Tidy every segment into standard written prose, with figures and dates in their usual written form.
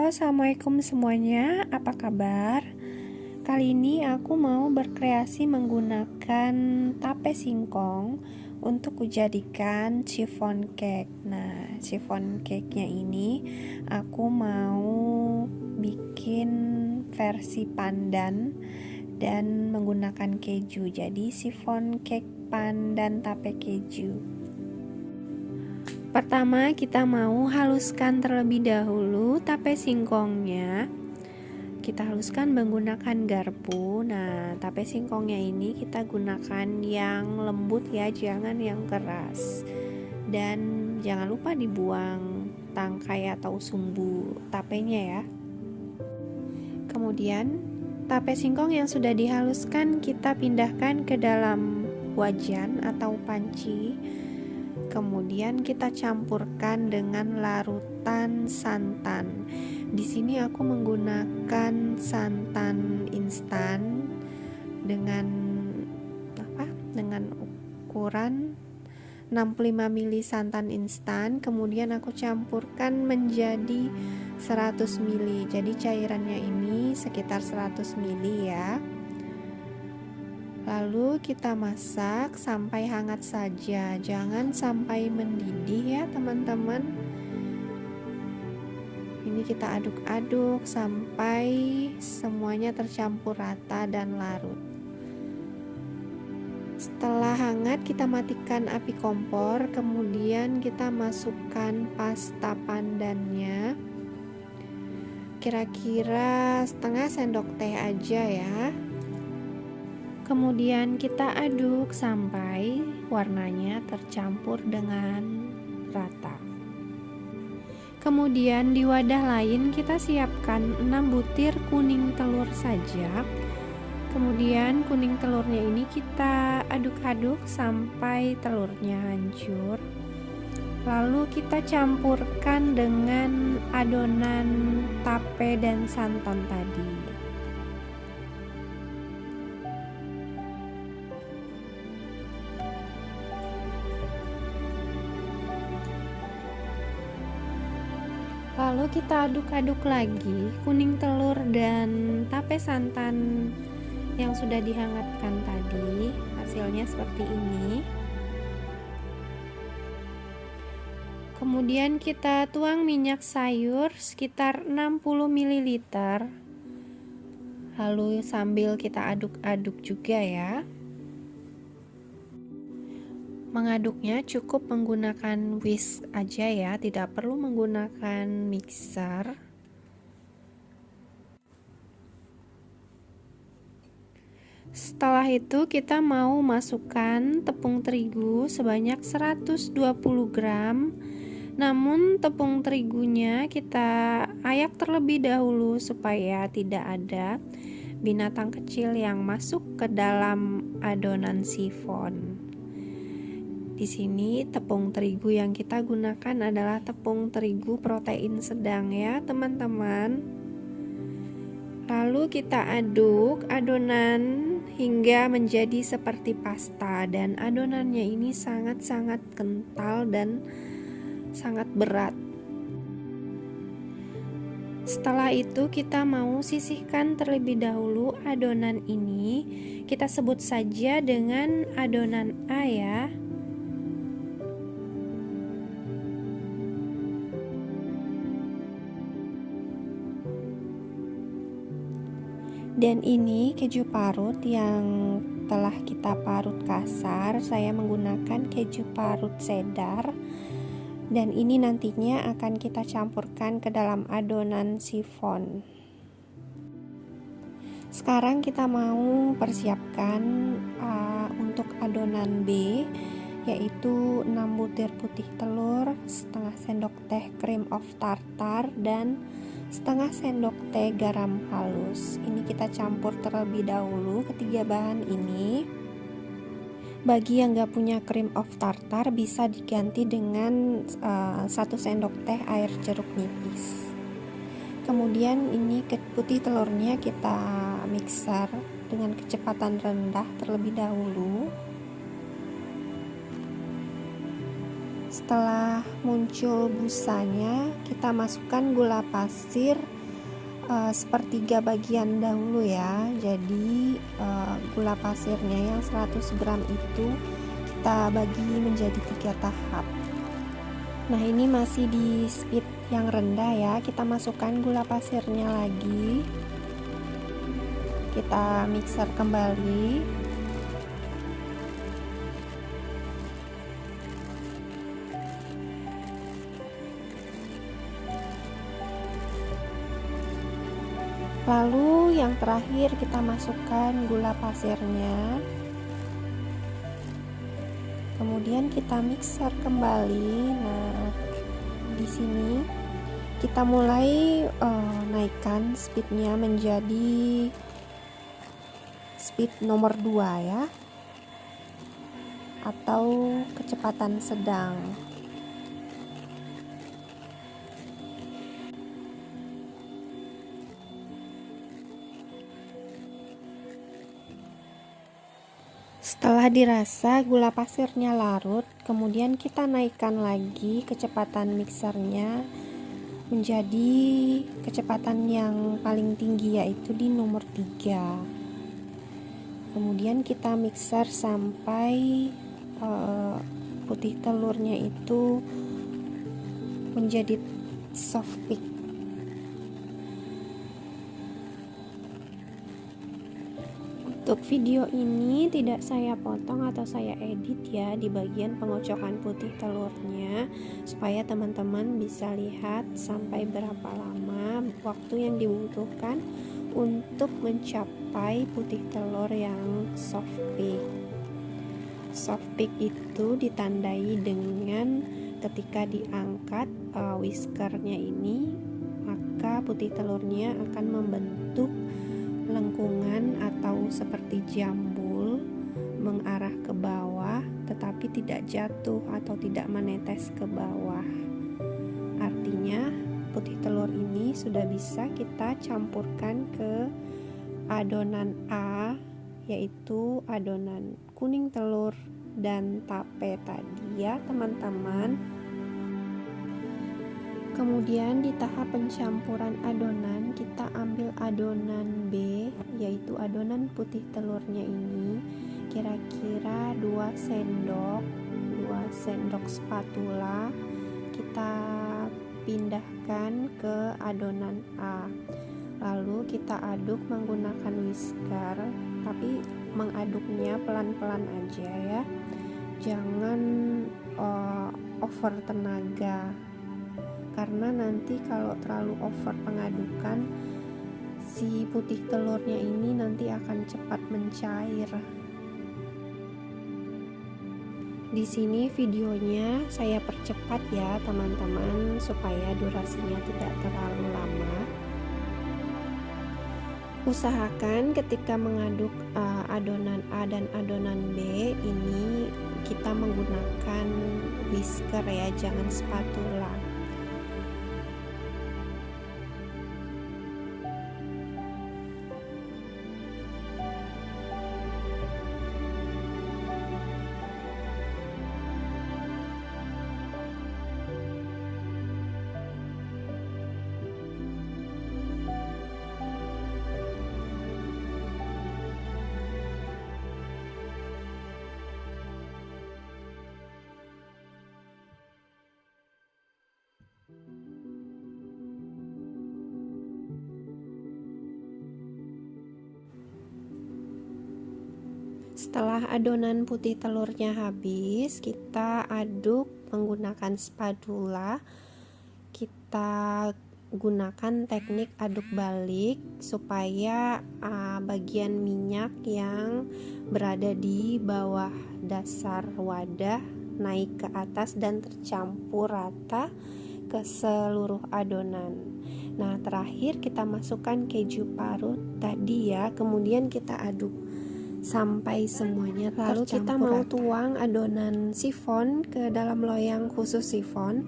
Halo, assalamualaikum semuanya. Apa kabar? Kali ini aku mau berkreasi menggunakan tape singkong untuk kujadikan chiffon cake. Nah, chiffon cake-nya ini aku mau bikin versi pandan dan menggunakan keju. Jadi chiffon cake pandan tape keju. Pertama kita mau haluskan terlebih dahulu tape singkongnya. Kita haluskan menggunakan garpu. Nah, tape singkongnya ini kita gunakan yang lembut ya, jangan yang keras. Dan jangan lupa dibuang tangkai atau sumbu tapenya ya. Kemudian tape singkong yang sudah dihaluskan kita pindahkan ke dalam wajan atau panci. Kemudian kita campurkan dengan larutan santan. Di sini aku menggunakan santan instan dengan ukuran 65 ml santan instan. Kemudian aku campurkan menjadi 100 ml. Jadi cairannya ini sekitar 100 ml ya. Lalu kita masak sampai hangat saja, jangan sampai mendidih ya teman-teman. Ini kita aduk-aduk sampai semuanya tercampur rata dan larut. Setelah hangat kita matikan api kompor, kemudian kita masukkan pasta pandannya. Kira-kira setengah sendok teh aja ya. Kemudian kita aduk sampai warnanya tercampur dengan rata. Kemudian di wadah lain kita siapkan 6 butir kuning telur saja. Kemudian kuning telurnya ini kita aduk-aduk sampai telurnya hancur. Lalu kita campurkan dengan adonan tape dan santan tadi. Lalu kita aduk-aduk lagi kuning telur dan tape santan yang sudah dihangatkan tadi. Hasilnya seperti ini. Kemudian kita tuang minyak sayur sekitar 60 ml. Lalu sambil kita aduk-aduk juga ya. Mengaduknya cukup menggunakan whisk aja ya, tidak perlu menggunakan mixer. Setelah itu kita mau masukkan tepung terigu sebanyak 120 gram. Namun tepung terigunya kita ayak terlebih dahulu supaya tidak ada binatang kecil yang masuk ke dalam adonan chiffon. Di sini tepung terigu yang kita gunakan adalah tepung terigu protein sedang ya teman-teman. Lalu kita aduk adonan hingga menjadi seperti pasta, dan adonannya ini sangat-sangat kental dan sangat berat. Setelah itu kita mau sisihkan terlebih dahulu adonan ini. Kita sebut saja dengan adonan A ya. Dan ini keju parut yang telah kita parut kasar. Saya menggunakan keju parut cheddar. Dan ini nantinya akan kita campurkan ke dalam adonan chiffon. Sekarang kita mau persiapkan untuk adonan B, yaitu 6 butir putih telur, setengah sendok teh cream of tartar, dan setengah sendok teh garam halus. Ini kita campur terlebih dahulu ketiga bahan ini. Bagi yang gak punya cream of tartar bisa diganti dengan 1 sendok teh air jeruk nipis. Kemudian ini putih telurnya kita mixer dengan kecepatan rendah terlebih dahulu Setelah muncul busanya, kita masukkan gula pasir sepertiga bagian dahulu ya. Jadi gula pasirnya yang 100 gram itu kita bagi menjadi 3 tahap. Nah, ini masih di speed yang rendah ya. Kita masukkan gula pasirnya lagi. Kita mixer kembali. Lalu yang terakhir kita masukkan gula pasirnya. Kemudian kita mixer kembali. Nah, di sini kita mulai naikkan speednya menjadi speed nomor 2 ya, atau kecepatan sedang. Setelah dirasa gula pasirnya larut, kemudian kita naikkan lagi kecepatan mixernya menjadi kecepatan yang paling tinggi, yaitu di nomor 3. Kemudian kita mixer sampai putih telurnya itu menjadi soft peak. Untuk video ini tidak saya potong atau saya edit ya di bagian pengocokan putih telurnya, supaya teman-teman bisa lihat sampai berapa lama waktu yang dibutuhkan untuk mencapai putih telur yang soft peak. Soft peak itu ditandai dengan ketika diangkat whiskernya ini, maka putih telurnya akan membentuk lengkungan atau seperti jambul mengarah ke bawah, tetapi tidak jatuh atau tidak menetes ke bawah. Artinya putih telur ini sudah bisa kita campurkan ke adonan A, yaitu adonan kuning telur dan tape tadi ya teman-teman. Kemudian di tahap pencampuran adonan, kita ambil adonan B, yaitu adonan putih telurnya ini, kira-kira 2 sendok spatula. Kita pindahkan ke adonan A. Lalu kita aduk menggunakan whisker, tapi mengaduknya pelan-pelan aja ya. Jangan over tenaga. Karena nanti kalau terlalu over pengadukan, si putih telurnya ini nanti akan cepat mencair. Di sini videonya saya percepat ya teman-teman, supaya durasinya tidak terlalu lama. Usahakan ketika mengaduk adonan A dan adonan B ini kita menggunakan whisker ya, jangan spatula. Setelah adonan putih telurnya habis, kita aduk menggunakan spatula. Kita gunakan teknik aduk balik supaya bagian minyak yang berada di bawah dasar wadah naik ke atas dan tercampur rata ke seluruh adonan. Nah, terakhir kita masukkan keju parut tadi ya, kemudian kita aduk sampai semuanya tercampur. Lalu kita mau tuang adonan sifon ke dalam loyang khusus sifon.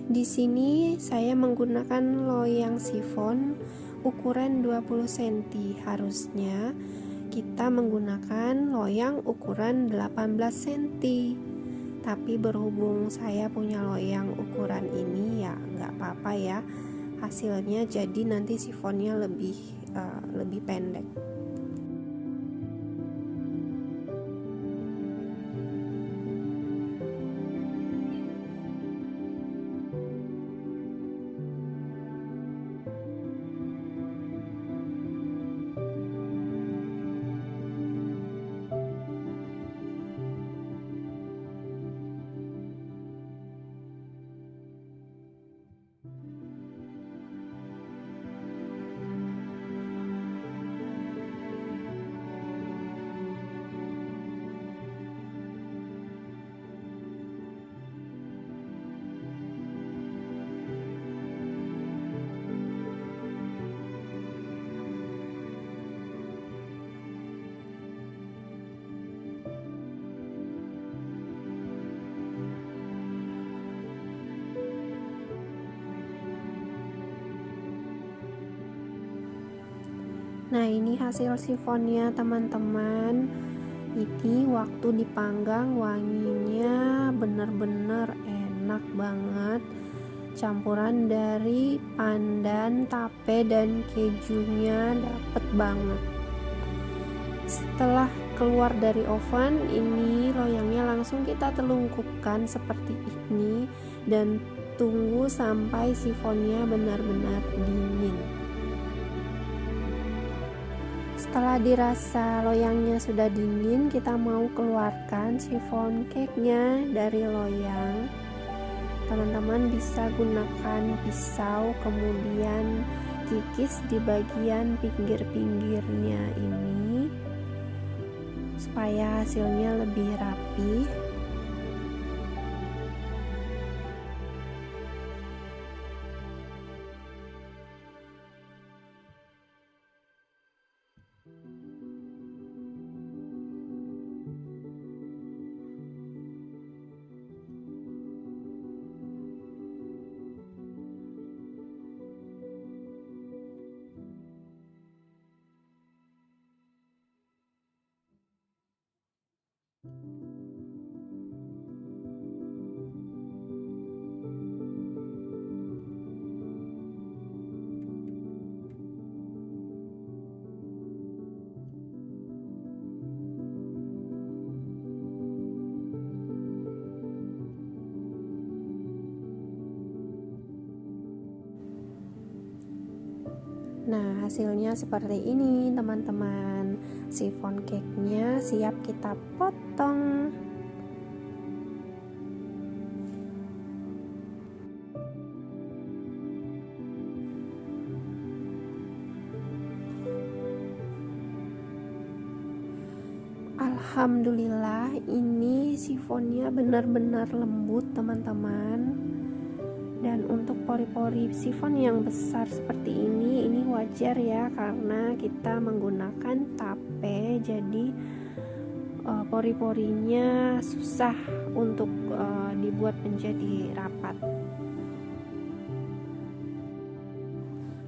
Di sini saya menggunakan loyang sifon ukuran 20 cm. Harusnya kita menggunakan loyang ukuran 18 cm. Tapi berhubung saya punya loyang ukuran ini, ya nggak apa-apa ya, hasilnya jadi nanti sifonnya lebih pendek. Nah, ini hasil sifonnya teman-teman. Ini waktu dipanggang wanginya bener-bener enak banget. Campuran dari pandan, tape, dan kejunya dapet banget. Setelah keluar dari oven, ini loyangnya langsung kita telungkupkan seperti ini dan tunggu sampai sifonnya benar-benar dingin. Setelah dirasa loyangnya sudah dingin, kita mau keluarkan chiffon cake-nya dari loyang. Teman-teman bisa gunakan pisau, kemudian kikis di bagian pinggir-pinggirnya ini supaya hasilnya lebih rapi. Nah, hasilnya seperti ini teman-teman. Chiffon cake-nya siap kita potong. Alhamdulillah, ini sifonnya benar-benar lembut teman-teman. Dan untuk pori-pori sifon yang besar seperti ini wajar ya, karena kita menggunakan tape, jadi pori-porinya susah untuk dibuat menjadi rapat.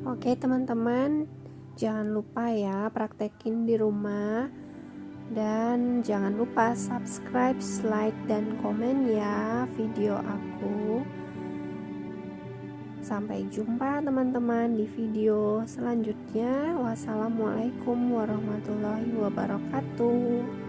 Oke teman-teman, jangan lupa ya praktekin di rumah, dan jangan lupa subscribe, like, dan komen ya video aku. Sampai jumpa teman-teman di video selanjutnya. Wassalamualaikum warahmatullahi wabarakatuh.